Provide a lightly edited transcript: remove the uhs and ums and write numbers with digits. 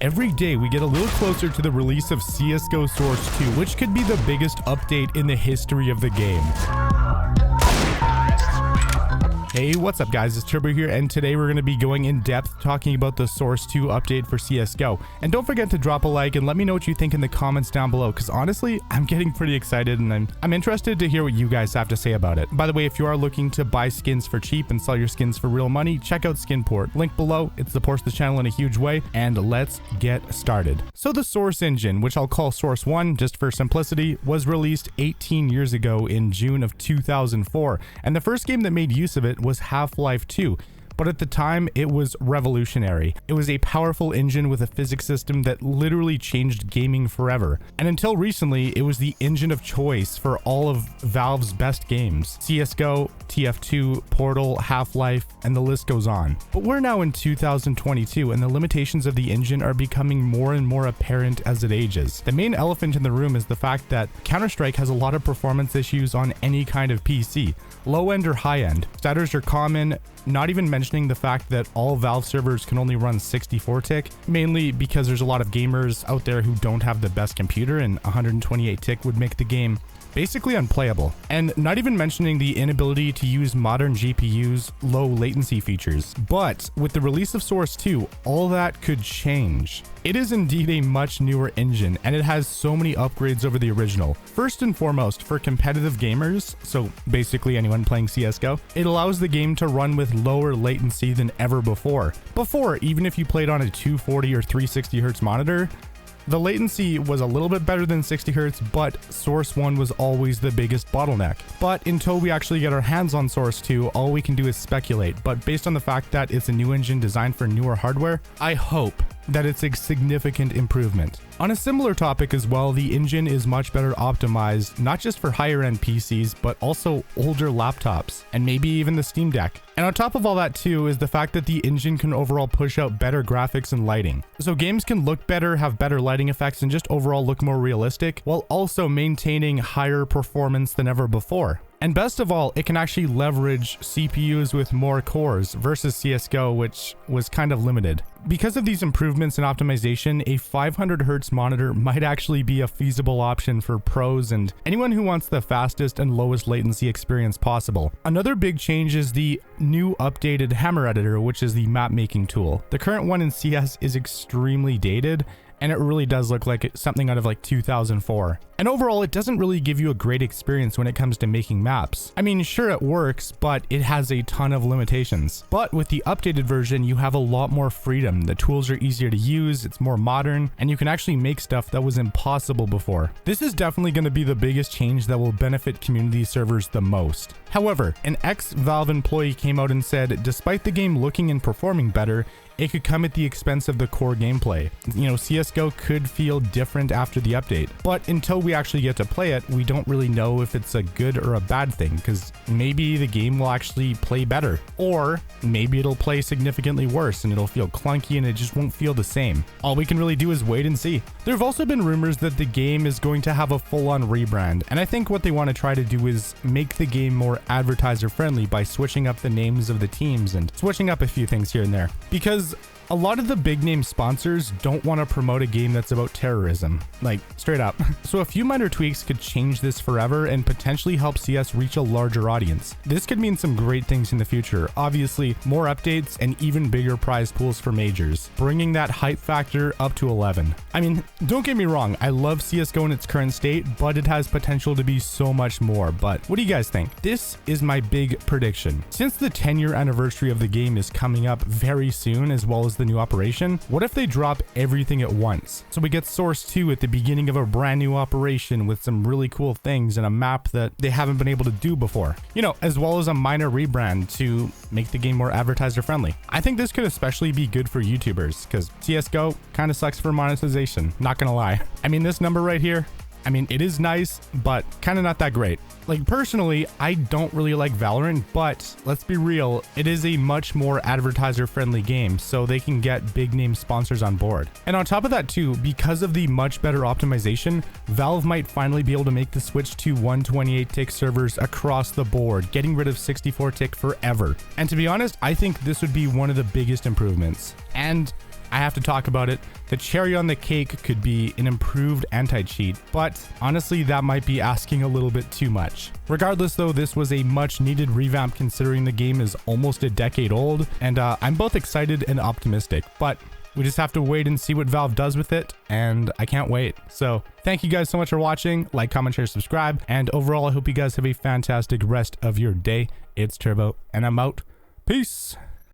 Every day we get a little closer to the release of CSGO Source 2, which could be the biggest update in the history of the game. Hey, what's up guys, it's Turbo here, and today we're going to be going in depth talking about the Source 2 update for CSGO. And don't forget to drop a like and let me know what you think in the comments down below, because honestly, I'm getting pretty excited and I'm interested to hear what you guys have to say about it. By the way, if you are looking to buy skins for cheap and sell your skins for real money, check out Skinport. Link below, it supports the channel in a huge way, and let's get started. So the Source engine, which I'll call Source 1 just for simplicity, was released 18 years ago in June of 2004, and the first game that made use of it was Half-Life 2. But at the time, it was revolutionary. It was a powerful engine with a physics system that literally changed gaming forever. And until recently, it was the engine of choice for all of Valve's best games. CSGO, TF2, Portal, Half-Life, and the list goes on. But we're now in 2022, and the limitations of the engine are becoming more and more apparent as it ages. The main elephant in the room is the fact that Counter-Strike has a lot of performance issues on any kind of PC, low-end or high-end. Stutters are common, not even mentioning the fact that all Valve servers can only run 64 tick, mainly because there's a lot of gamers out there who don't have the best computer, and 128 tick would make the game basically unplayable. And not even mentioning the inability to use modern GPUs' low latency features. But with the release of Source 2, all that could change. It is indeed a much newer engine, and it has so many upgrades over the original. First and foremost, for competitive gamers, so basically anyone playing CSGO, it allows the game to run with lower latency than ever before. Before, even if you played on a 240 or 360 Hz monitor, the latency was a little bit better than 60 Hz, but Source 1 was always the biggest bottleneck. But until we actually get our hands on Source 2, all we can do is speculate. But based on the fact that it's a new engine designed for newer hardware, I hope that it's a significant improvement. On a similar topic as well, the engine is much better optimized, not just for higher end PCs, but also older laptops, and maybe even the Steam Deck. And on top of all that too is the fact that the engine can overall push out better graphics and lighting. So games can look better, have better lighting effects, and just overall look more realistic, while also maintaining higher performance than ever before. And best of all, it can actually leverage CPUs with more cores versus CSGO, which was kind of limited. Because of these improvements in optimization, a 500 Hz monitor might actually be a feasible option for pros and anyone who wants the fastest and lowest latency experience possible. Another big change is the new updated Hammer Editor, which is the map making tool. The current one in CS is extremely dated, and it really does look like it's something out of like 2004. And overall, it doesn't really give you a great experience when it comes to making maps. I mean, sure it works, but it has a ton of limitations. But with the updated version, you have a lot more freedom. The tools are easier to use, it's more modern, and you can actually make stuff that was impossible before. This is definitely going to be the biggest change that will benefit community servers the most. However, an ex-Valve employee came out and said, despite the game looking and performing better, it could come at the expense of the core gameplay. You know, CSGO could feel different after the update, but until we actually get to play it, we don't really know if it's a good or a bad thing, because maybe the game will actually play better, or maybe it'll play significantly worse and it'll feel clunky and it just won't feel the same. All we can really do is wait and see. There have also been rumors that the game is going to have a full-on rebrand, and I think what they want to try to do is make the game more advertiser friendly by switching up the names of the teams and switching up a few things here and there, because a lot of the big name sponsors don't want to promote a game that's about terrorism, like straight up. So a few minor tweaks could change this forever and potentially help CS reach a larger audience. This could mean some great things in the future. Obviously, more updates and even bigger prize pools for majors, bringing that hype factor up to 11. I mean, don't get me wrong, I love CSGO in its current state, but it has potential to be so much more. But what do you guys think? This is my big prediction. Since the 10-year anniversary of the game is coming up very soon, as well as the new operation, what if they drop everything at once? So we get Source 2 at the beginning of a brand new operation with some really cool things and a map that they haven't been able to do before, you know, as well as a minor rebrand to make the game more advertiser friendly. I think this could especially be good for YouTubers, because CSGO kind of sucks for monetization, not gonna lie. I mean, this number right here, I mean, it is nice, but kind of not that great. Like, personally, I don't really like Valorant, but let's be real, it is a much more advertiser-friendly game, so they can get big-name sponsors on board. And on top of that too, because of the much better optimization, Valve might finally be able to make the switch to 128-tick servers across the board, getting rid of 64-tick forever. And to be honest, I think this would be one of the biggest improvements. And I have to talk about it. The cherry on the cake could be an improved anti-cheat, but honestly, that might be asking a little bit too much. Regardless though, this was a much needed revamp considering the game is almost a decade old, and I'm both excited and optimistic, but we just have to wait and see what Valve does with it, and I can't wait. So thank you guys so much for watching. Like, comment, share, subscribe, and overall, I hope you guys have a fantastic rest of your day. It's Turbo, and I'm out. Peace.